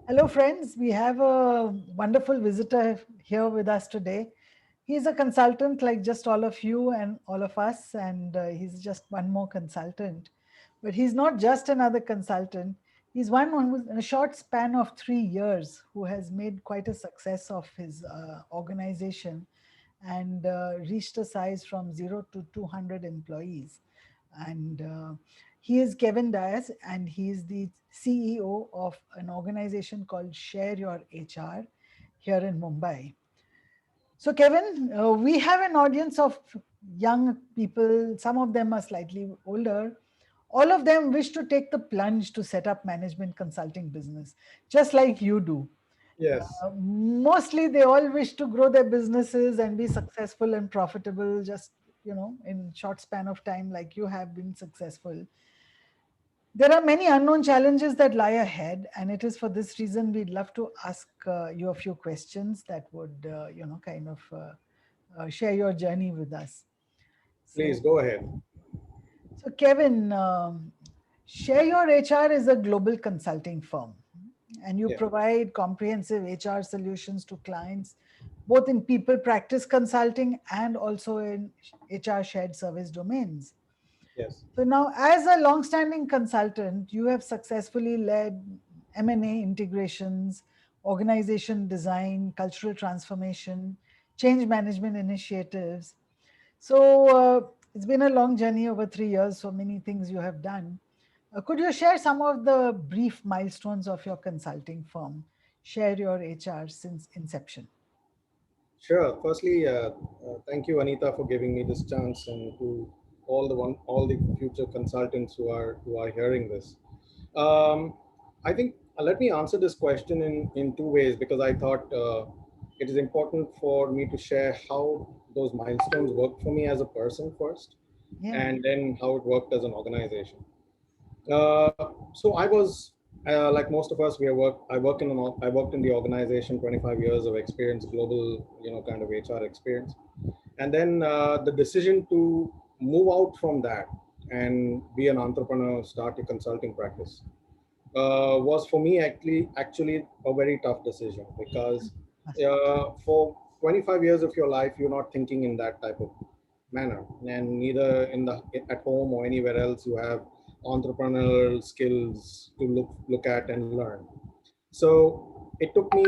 Hello, friends. We have a wonderful visitor here with us today. He's a consultant like just all of you and all of us, and he's just one more consultant. But he's not just another consultant. He's one who, in a short span of 3 years, who has made quite a success of his organization and reached a size from 0 to 200 employees. And he is Kevin Dias, and he is the CEO of an organization called Share Your HR here in Mumbai. So, Kevin, we have an audience of young people. Some of them are slightly older. All of them wish to take the plunge to set up management consulting business, just like you do. Yes, Mostly, they all wish to grow their businesses and be successful and profitable, just in short span of time, like you have been successful. There are many unknown challenges that lie ahead, and it is for this reason we'd love to ask you a few questions that would, kind of share your journey with us. please So, go ahead. so Kevin, Share Your HR is a global consulting firm, and you Yeah, provide comprehensive HR solutions to clients, both in people practice consulting and also in HR shared service domains. yes, So now, as a long-standing consultant, you have successfully led M&A integrations, organization design, cultural transformation, change management initiatives. So it's been a long journey over 3 years. So many things you have done. Could you share some of the brief milestones of your consulting firm? Share your HR since inception. sure. Firstly, thank you, Anita, for giving me this chance, and to all the future consultants who are hearing this. Um, I think let me answer this question in two ways because I thought it is important for me to share how those milestones worked for me as a person first, Yeah. and then how it worked as an organization. So I was like most of us. I worked in the organization, 25 years of experience, global, kind of HR experience, and then the decision to move out from that and be an entrepreneur, start a consulting practice, was for me actually a very tough decision because for 25 years of your life you're not thinking in that type of manner, and neither at home or anywhere else you have entrepreneurial skills to look at and learn. So it took me.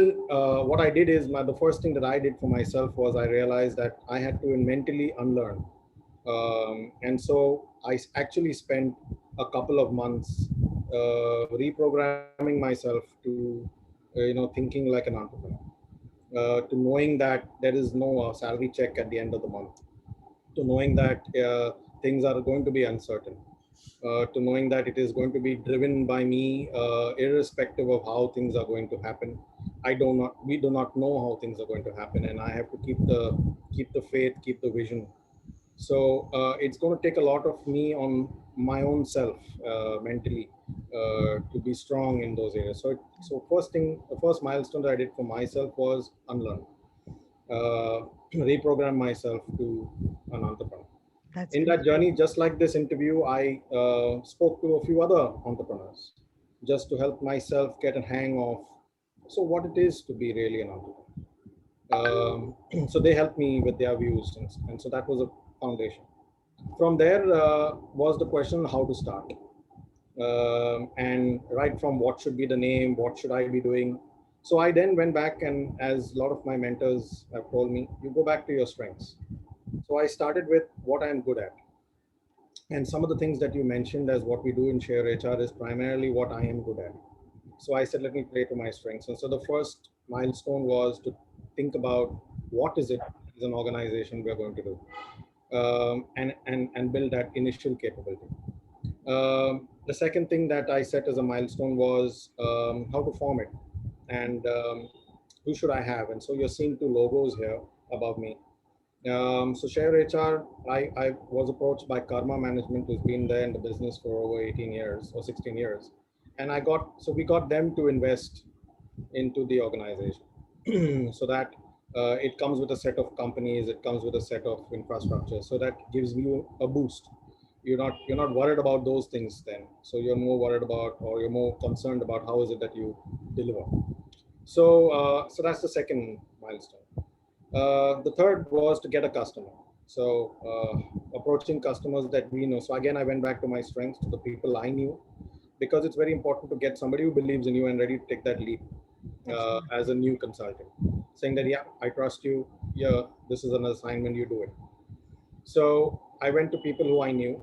What I did is the first thing that I did for myself was I realized that I had to mentally unlearn, and so actually spent a couple of months reprogramming myself to, thinking like an entrepreneur, to knowing that there is no salary check at the end of the month, to knowing that things are going to be uncertain, to knowing that it is going to be driven by me, irrespective of how things are going to happen. We do not know how things are going to happen, and I have to keep the faith, keep the vision. So it's going to take a lot of me on my own self, mentally, to be strong in those areas. So the first milestone that I did for myself was unlearn, reprogram myself to an entrepreneur. That's In great. that journey, just like this interview, I spoke to a few other entrepreneurs just to help myself get a hang of so what it is to be really an entrepreneur. So they helped me with their views, and so that was a foundation. From there was the question how to start, and right from what should be the name, what should I be doing. So I then went back, and as a lot of my mentors have told me, you go back to your strengths. So I started with what I'm good at, and some of the things that you mentioned as what we do in Share HR is primarily what I am good at. So I said, let me play to my strengths. And so the first milestone was to think about what is it as an organization we're going to do, and build that initial capability. The second thing that I set as a milestone was how to form it, and who should I have. And so you're seeing two logos here above me. So Share HR, I was approached by Karma Management, who's been there in the business for over 18 years or 16 years. And we got them to invest into the organization so that it comes with a set of companies, it comes with a set of infrastructure. So that gives you a boost. you're not worried about those things then. So you're more worried about, or you're more concerned about how is it that you deliver. So that's the second milestone. The third was to get a customer. So approaching customers that we know. So again, I went back to my strengths, to the people I knew, because it's very important to get somebody who believes in you and ready to take that leap as Absolutely. a new consultant, saying that, yeah, I trust you. Yeah, this is an assignment, you do it. So I went to people who I knew,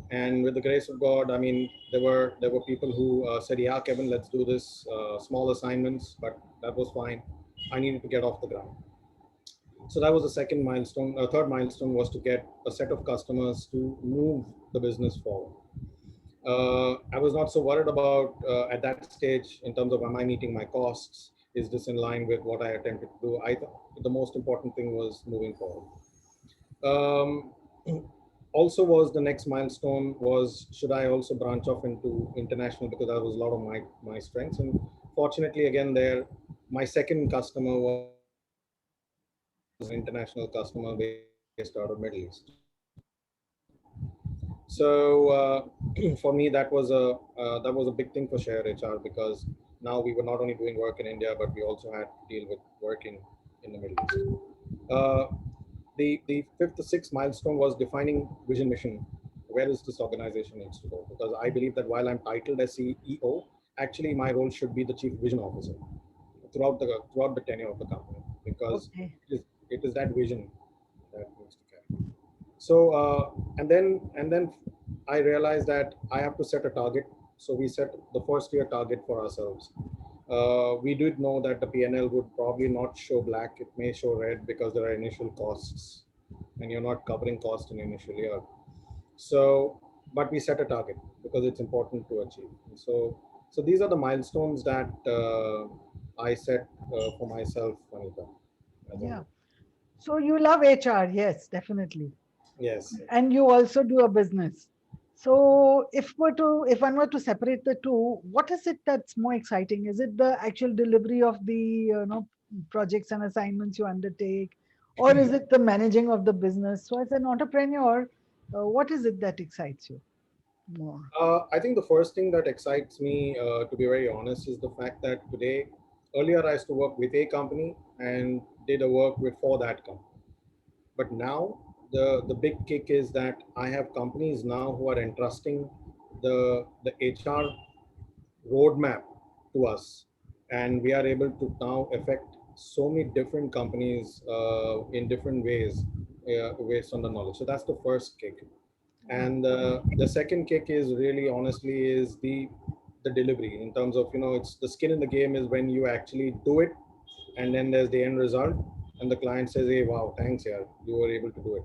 and with the grace of God, I mean, there were people who said, "Yeah, Kevin, let's do this small assignments," but that was fine. I needed to get off the ground. So that was the second milestone. A third milestone was to get a set of customers to move the business forward. I was not so worried about at that stage in terms of am I meeting my costs? Is this in line with what I attempted to do? I thought the most important thing was moving forward. Um, Also, was the next milestone was should I also branch off into international, because that was a lot of my strengths. And fortunately, again, there my second customer was an international customer based out of Middle East. So for me, that was a big thing for Share HR, because now we were not only doing work in India, but we also had to deal with working in the Middle East. Uh, the fifth to sixth milestone was defining vision mission. Where is this organization needs to go? Because I believe that while I'm titled as CEO, actually my role should be the chief vision officer throughout the tenure of the company, because Okay. it is that vision that needs to carry. So and then I realized that I have to set a target. So we set the first year target for ourselves. We did know that the PNL would probably not show black; it may show red because there are initial costs, and you're not covering cost in initial year. So, but we set a target because it's important to achieve. So these are the milestones that I set for myself, Anita, as of Yeah. now. So you love HR, yes, definitely. Yes. And you also do a business. So if one were to separate the two, what is it that's more exciting? Is it the actual delivery of the projects and assignments you undertake, or is it the managing of the business? So as an entrepreneur, what is it that excites you more? I think the first thing that excites me, to be very honest, is the fact that earlier I used to work with a company and did a work with for that company. But now the big kick is that I have companies now who are entrusting the HR roadmap to us, and we are able to now affect so many different companies in different ways based on the knowledge. So that's the first kick. Yeah, And the second kick is really honestly is the delivery, in terms of, it's the skin in the game is when you actually do it, and then there's the end result, and the client says, hey, wow, thanks, yeah, you were able to do it.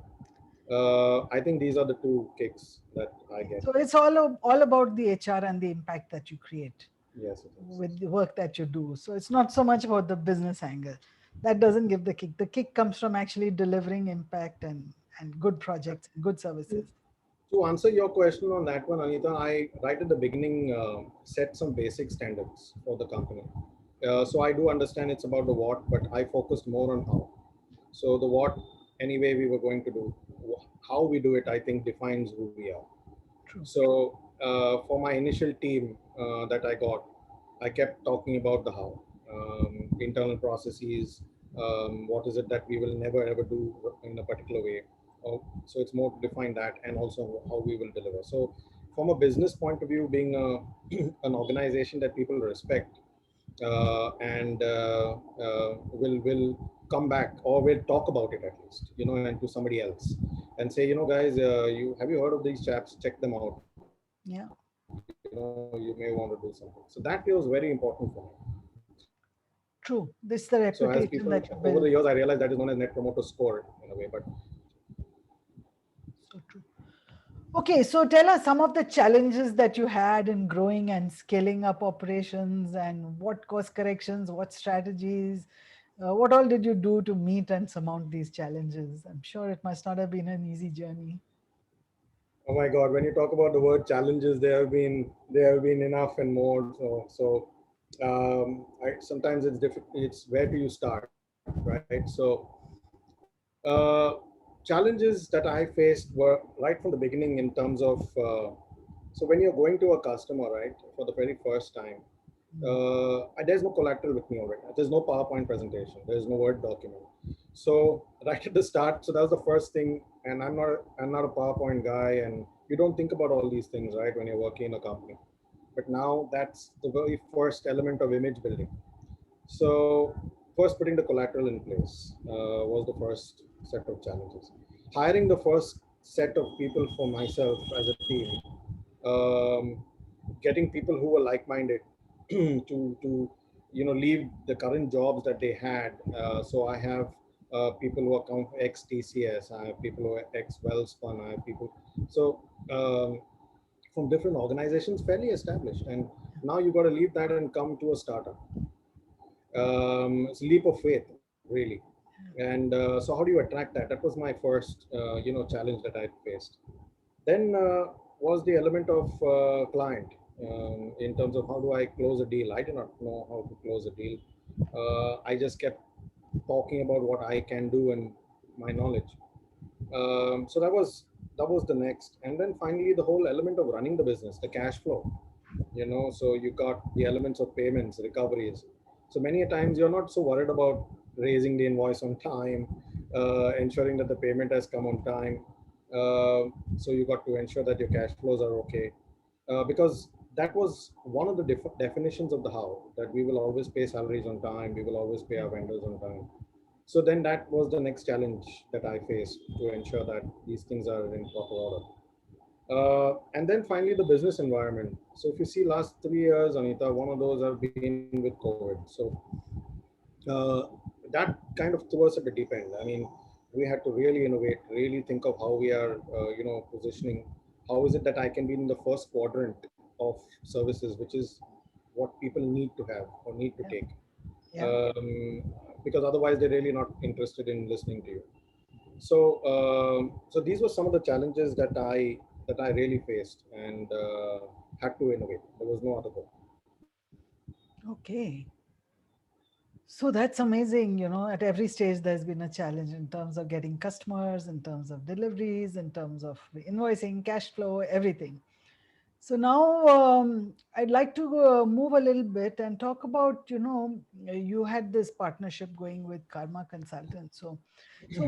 I think these are the two kicks that I okay. get. So it's all about the HR and the impact that you create Yes, it is. with the work that you do. So it's not so much about the business angle. That doesn't give the kick. The kick comes from actually delivering impact and good projects and good To services. to answer your question on that one, Anita, I right at the beginning set some basic standards for the company. So I do understand it's about the what, but I focused more on how. So the what, anyway, we were going to do, how we do it, I think defines who we are. True. So for my initial team that I got, I kept talking about the how, internal processes, what is it that we will never ever do in a particular way. So it's more to define that, and also how we will deliver. So from a business point of view, being an organization that people respect, and will come back, or will talk about it at least, and to somebody else, and say, guys, you have you heard of these chaps? Check them out. Yeah. You may want to do something. So that feels very important for me. So as True. people This is the over the years, I reputation that realized you that is known build. as net promoter score in a way, but So true. Okay, so tell us some of the challenges that you had in growing and scaling up operations, and what course corrections, what strategies, what all did you do to meet and surmount these challenges? I'm sure it must not have been an easy journey. oh my God, when you talk about the word challenges, there have been enough and more. Sometimes it's difficult. It's where do you start, right? So uh, challenges that I faced were right from the beginning in terms of so when you're going to a customer, right, for the very first time, Mm. there's no collateral with me already. There's no PowerPoint presentation. There's no Word document. So right at the start, so that was the first thing. And I'm not a PowerPoint guy, and you don't think about all these things, right, when you're working in a company. But now that's the very first element of image building. So first putting the collateral in place was the first set of challenges. Hiring the first set of people for myself as a team, um, getting people who were like-minded to leave the current jobs that they had. So I have people who are come ex TCS, I have people who are ex Wellspun, I have people so from different organizations fairly established, and now you got to leave that and come to a startup. It's a leap of faith, really. And so how do you attract that? That was my first challenge that I faced. Then was the element of client, in terms of how do I close a deal. I did not know how to close a deal. I just kept talking about what I can do and my knowledge. So that was the next, and then finally the whole element of running the business, the cash flow. So you got the elements of payments, recoveries. So many a times you're not so worried about raising the invoice on time, ensuring that the payment has come on time. So you got to ensure that your cash flows are okay, because that was one of the definitions of the how, that we will always pay salaries on time, we will always pay Yeah. our vendors on time. So then that was the next challenge that I faced, to ensure that these things are in proper order. And then finally, the business environment. So if you see last 3 years, Anita, one of those have been with COVID. So uh, that kind of threw us at the deep end. I mean, we had to really innovate, really think of how we are, positioning. How is it that I can be in the first quadrant of services, which is what people need to have or need to Yeah. take, Yeah. because otherwise they're really not interested in listening to you. So, so these were some of the challenges that I really faced, and had to innovate. There was no other way. Okay. So that's amazing. At every stage, there's been a challenge in terms of getting customers, in terms of deliveries, in terms of invoicing, cash flow, everything. So now I'd like to move a little bit and talk about, you had this partnership going with Karma Consultants. So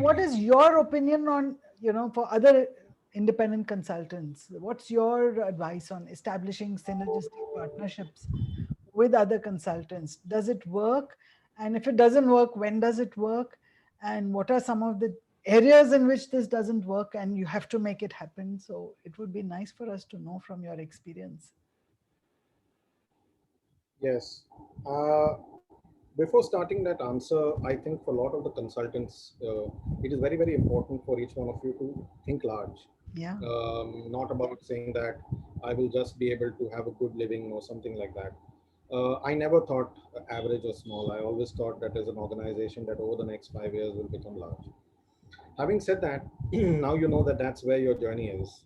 what is your opinion on, for other independent consultants? What's your advice on establishing synergistic partnerships with other consultants? Does it work? And if it doesn't work, when does it work? And what are some of the areas in which this doesn't work and you have to make it happen? So it would be nice for us to know from your experience. Yes. Uh, Before starting that answer, I think for a lot of the consultants, it is very, very important for each one of you to think large. Yeah. Not about saying that I will just be able to have a good living or something like that. I never thought average or small. I always thought that as an organization that over the next 5 years will become large. Having said that, now you know that that's where your journey is,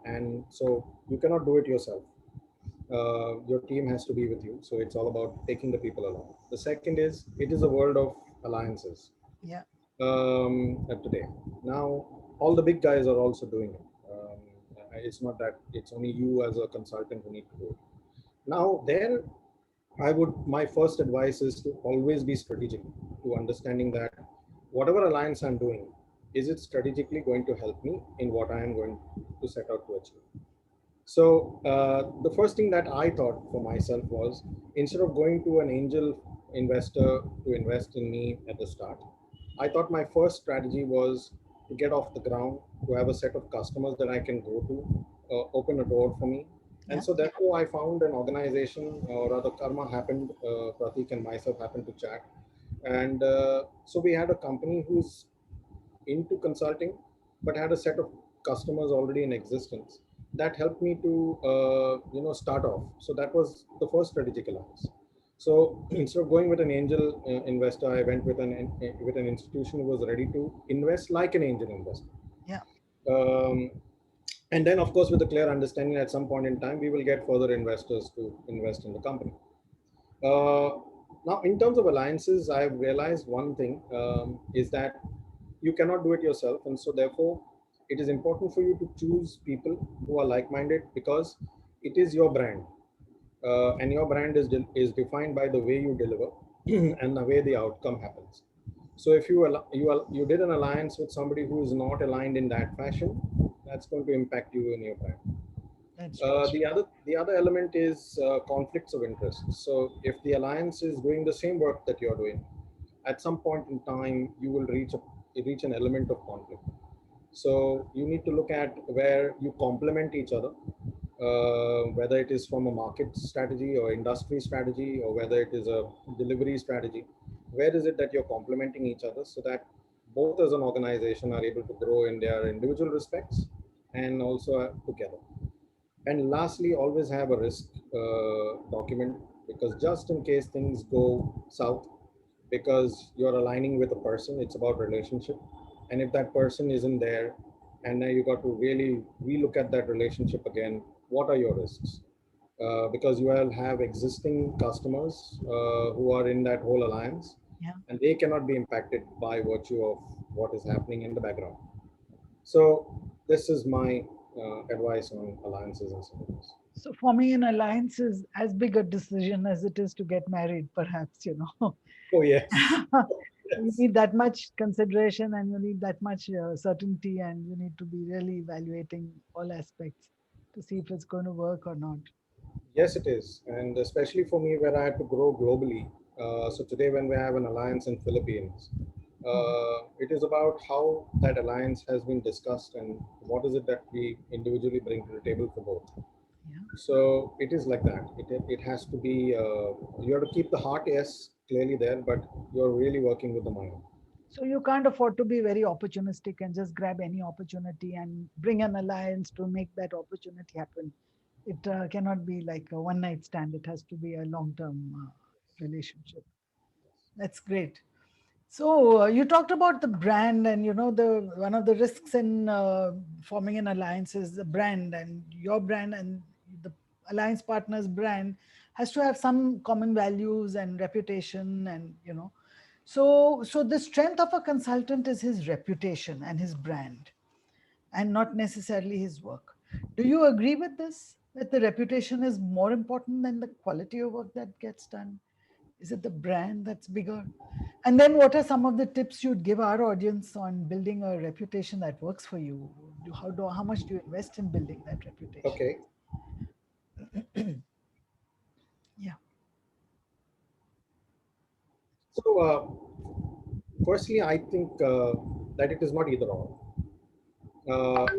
and so you cannot do it yourself. Your team has to be with you, so it's all about taking the people along. The second is, it is a world of alliances, Yeah. today. Now all the big guys are also doing it. It's not that it's only you as a consultant who need to do it. Now there, my first advice is to always be strategic, to understanding that whatever alliance I'm doing, is it strategically going to help me in what I am going to set out to achieve. So the first thing that I thought for myself was, instead of going to an angel investor to invest in me at the start, I thought my first strategy was to get off the ground, to have a set of customers that I can go to, open a door for me. And Yeah. so therefore I found an organization, or rather Karma happened, Pratik and myself happened to chat. And so we had a company who's into consulting, but had a set of customers already in existence. That helped me to start off. So that was the first strategic alliance. So instead of going with an angel investor, I went with an institution who was ready to invest like an angel investor. Yeah. Um, and then, of course, with a clear understanding, at some point in time, we will get further investors to invest in the company. Now, in terms of alliances, I have realized one thing, is that you cannot do it yourself, and so therefore it is important for you to choose people who are like-minded, because it is your brand, and your brand is defined by the way you deliver and the way the outcome happens. So if you did an alliance with somebody who is not aligned in that fashion, that's going to impact you in your brand. That's very true. The other element is conflicts of interest. So if the alliance is doing the same work that you're doing, at some point in time you will reach an element of conflict. So you need to look at where you complement each other, whether it is from a market strategy or industry strategy, or whether it is a delivery strategy. Where is it that you're complementing each other so that both as an organization are able to grow in their individual respects and also together. And lastly, always have a risk document, because just in case things go south, because you're aligning with a person, it's about relationship. And if that person isn't there, and now you got to really relook at that relationship again, what are your risks? Because you will have existing customers who are in that whole alliance, Yeah. and they cannot be impacted by virtue of what is happening in the background. So this is my advice on alliances and synergies. So forming an alliance is as big a decision as it is to get married, perhaps, Oh yes, You yes, need that much consideration and you need that much certainty, and you need to be really evaluating all aspects to see if it's going to work or not. yes, it is, and especially for me where I had to grow globally. So today, when we have an alliance in Philippines, Mhm. it is about how that alliance has been discussed and what is it that we individually bring to the table for both. Yeah. So it is like that. It has to be. You have to keep the heart, yes, clearly there, but you're really working with the mind. So you can't afford to be very opportunistic and just grab any opportunity and bring an alliance to make that opportunity happen. It cannot be like a one night stand. It has to be a long term relationship. That's great. So you talked about the brand, and the one of the risks in forming an alliance is the brand, and your brand and the alliance partner's brand has to have some common values and reputation, and so the strength of a consultant is his reputation and his brand, and not necessarily his work. Do you agree with this? That the reputation is more important than the quality of work that gets done? Is it the brand that's bigger? And then, what are some of the tips you'd give our audience on building a reputation that works for you? How much do you invest in building that reputation? Okay. Yeah, So, firstly, I think that it is not either or.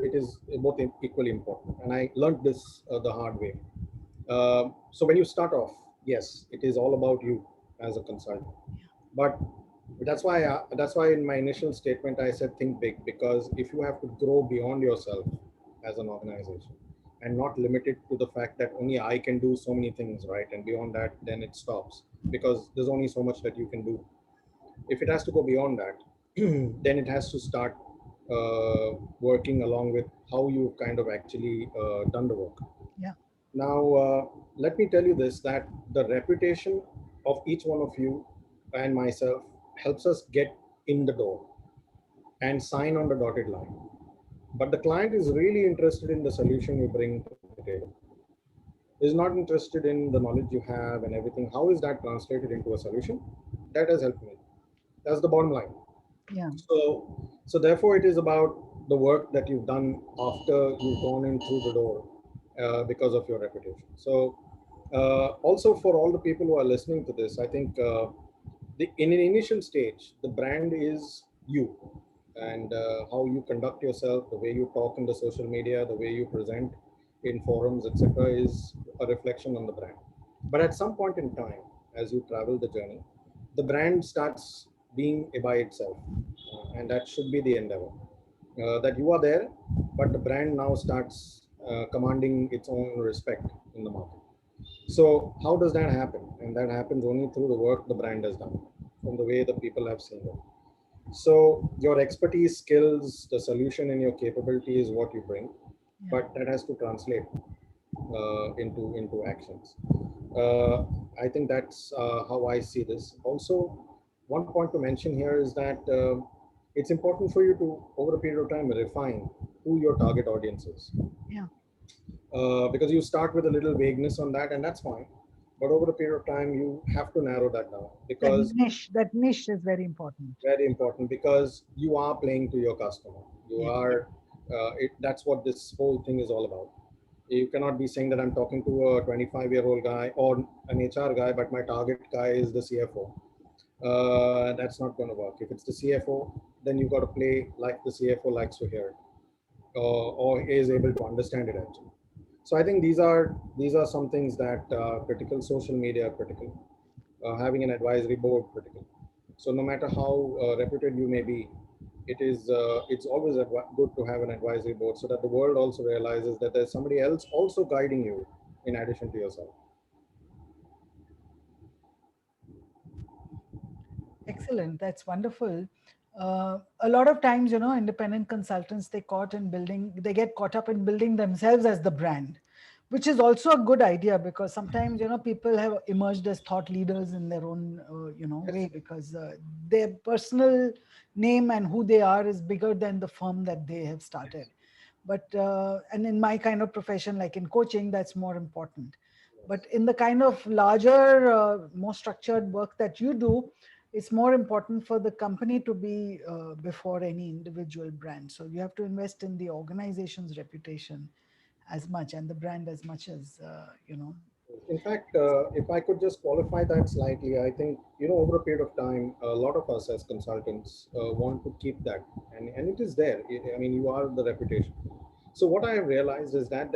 It is both equally important, and I learned this the hard way. So when you start off, yes, it is all about you as a consultant. But that's why in my initial statement I said think big, because if you have to grow beyond yourself as an organization and not limit it to the fact that only I can do so many things, right, and beyond that then it stops, because there's only so much that you can do. If it has to go beyond that, then it has to start working along with how you kind of actually done the work. yeah, Now, let me tell you this, that the reputation of each one of you and myself helps us get in the door and sign on the dotted line. But the client is really interested in the solution you bring to the table, is not interested in the knowledge you have and everything. How is that translated into a solution? That has helped me. That's the bottom line. yeah, So therefore, it is about the work that you've done after you've gone in through the door because of your reputation. So also for all the people who are listening to this, I think in an initial stage, the brand is you, and how you conduct yourself, the way you talk in the social media, the way you present in forums, etc., is a reflection on the brand. But at some point in time, as you travel the journey, the brand starts being by itself, and that should be the endeavor. That you are there, but the brand now starts commanding its own respect in the market. So how does that happen? And that happens only through the work the brand has done, from the way the people have seen it. So your expertise, skills, the solution, and your capability is what you bring, yeah, but that has to translate into actions. Uh, I think that's how I see this. Also, one point to mention here is that it's important for you to, over a period of time, refine who your target audience is. Yeah. Because you start with a little vagueness on that, and that's fine. But over a period of time, you have to narrow that down, because That niche is very important. very important, because you are playing to your customer. You Yeah. are, that's what this whole thing is all about. You cannot be saying that I'm talking to a 25-year-old guy or an HR guy, but my target guy is the CFO. That's not going to work. If it's the CFO, then you got to play like the CFO likes to hear, or is able to understand it actually. So I think these are some things that critical. Social media critical, having an advisory board critical. So no matter how reputed you may be, it's always good to have an advisory board, so that the world also realizes that there's somebody else also guiding you in addition to yourself. Excellent. That's wonderful. A lot of times, independent consultants they get caught up in building themselves as the brand, which is also a good idea, because sometimes people have emerged as thought leaders in their own way, Yes. because their personal name and who they are is bigger than the firm that they have started. But and in my kind of profession, like in coaching, that's more important. But in the kind of larger, more structured work that you do, it's more important for the company to be before any individual brand. So you have to invest in the organization's reputation as much, and the brand as much as In fact, if I could just qualify that slightly, I think, over a period of time, a lot of us as consultants want to keep that, and it is there. I mean, you are the reputation. So what I have realized is that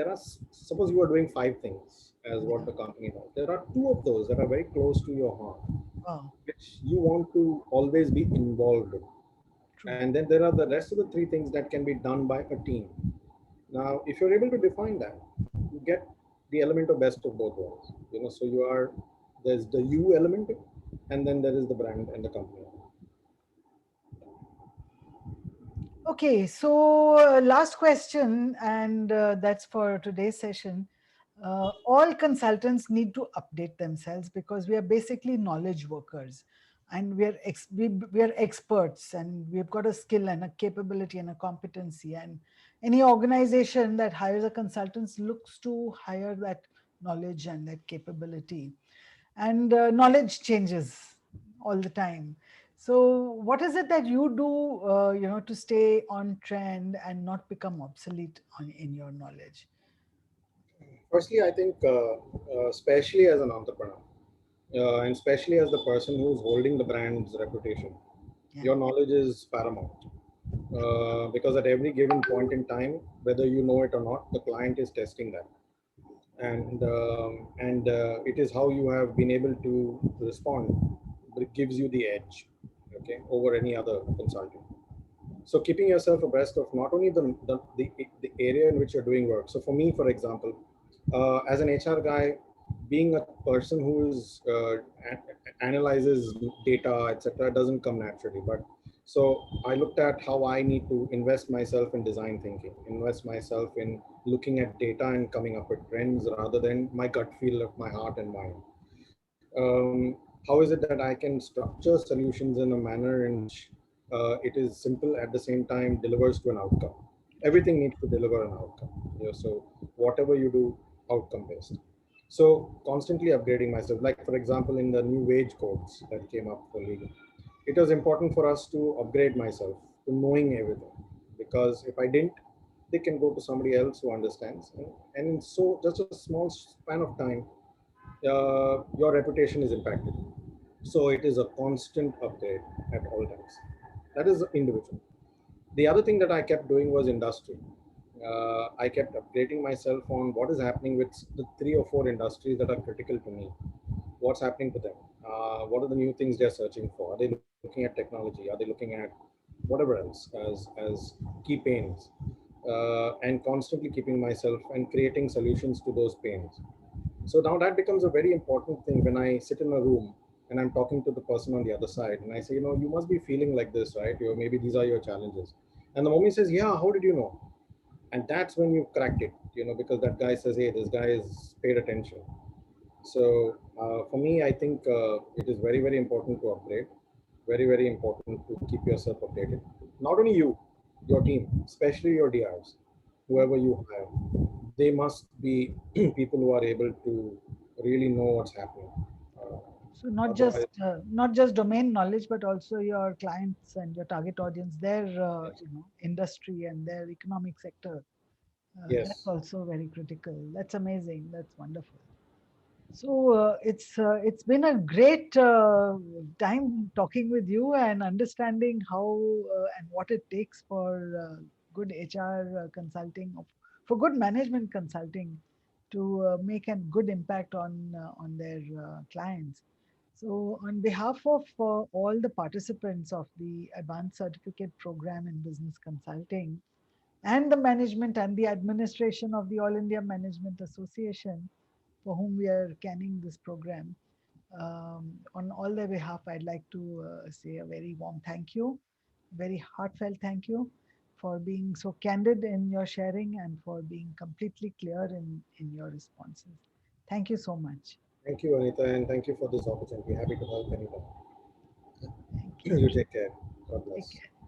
suppose you are doing five things as what yeah. the company does. There are two of those that are very close to your heart, Wow. which you want to always be involved in. True. And then there are the rest of the three things that can be done by a team. Now, if you're able to define that, you get the element of best of both worlds. So there's the you element, and then there is the brand and the company. Okay, so last question, and that's for today's session. All consultants need to update themselves, because we are basically knowledge workers, and we are experts, and we've got a skill and a capability and a competency. And any organization that hires a consultant looks to hire that knowledge and that capability. And knowledge changes all the time. So what is it that you do to stay on trend and not become obsolete in your knowledge? Firstly, I think, especially as an entrepreneur, and especially as the person who's holding the brand's reputation, Yeah. your knowledge is paramount. Because at every given point in time, whether you know it or not, the client is testing that, and it is how you have been able to respond that gives you the edge, okay, over any other consultant. So keeping yourself abreast of not only the area in which you're doing work. So for me, for example, as an HR guy, being a person who is analyzes data, etc., doesn't come naturally. But so I looked at how I need to invest myself in design thinking, invest myself in looking at data and coming up with trends rather than my gut feel of my heart and mind. How is it that I can structure solutions in a manner in which it is simple at the same time delivers to an outcome? Everything needs to deliver an outcome. So whatever you do, outcome based. So constantly upgrading myself. Like for example, in the new wage codes that came up for legal, it was important for us to upgrade myself to knowing everything, because if I didn't, they can go to somebody else who understands, and in so just a small span of time, your reputation is impacted. So it is a constant upgrade at all times. That is individual. The other thing that I kept doing was industry. I kept updating myself on what is happening with the three or four industries that are critical to me. What's happening to them? What are the new things they're searching for? Are they looking at technology? Are they looking at whatever else as key pains? And constantly keeping myself and creating solutions to those pains. So now that becomes a very important thing when I sit in a room and I'm talking to the person on the other side and I say, you must be feeling like this, right? Maybe these are your challenges. And the moment he says, yeah, how did you know? And that's when you cracked it, because that guy says, hey, this guy is paid attention. So for me, I think it is very, very important to upgrade, very, very important to keep yourself updated. not only you, your team, especially your DRs, whoever you hire, they must be people who are able to really know what's happening. Uh, So not Otherwise, just domain knowledge, but also your clients and your target audience, their yes, industry and their economic sector. That's yes, also very critical. That's amazing. That's wonderful. So it's been a great time talking with you and understanding how and what it takes for good HR consulting, for good management consulting, to make a good impact on their clients. So on behalf of all the participants of the Advanced Certificate Program in Business Consulting and the management and the administration of the All India Management Association, for whom we are canning this program. On all their behalf, I'd like to say a very warm thank you, very heartfelt thank you for being so candid in your sharing and for being completely clear in your responses. Thank you so much. thank you, Anita, and thank you for this opportunity. Happy to help anyone. Thank you. You take care. God Take bless. care.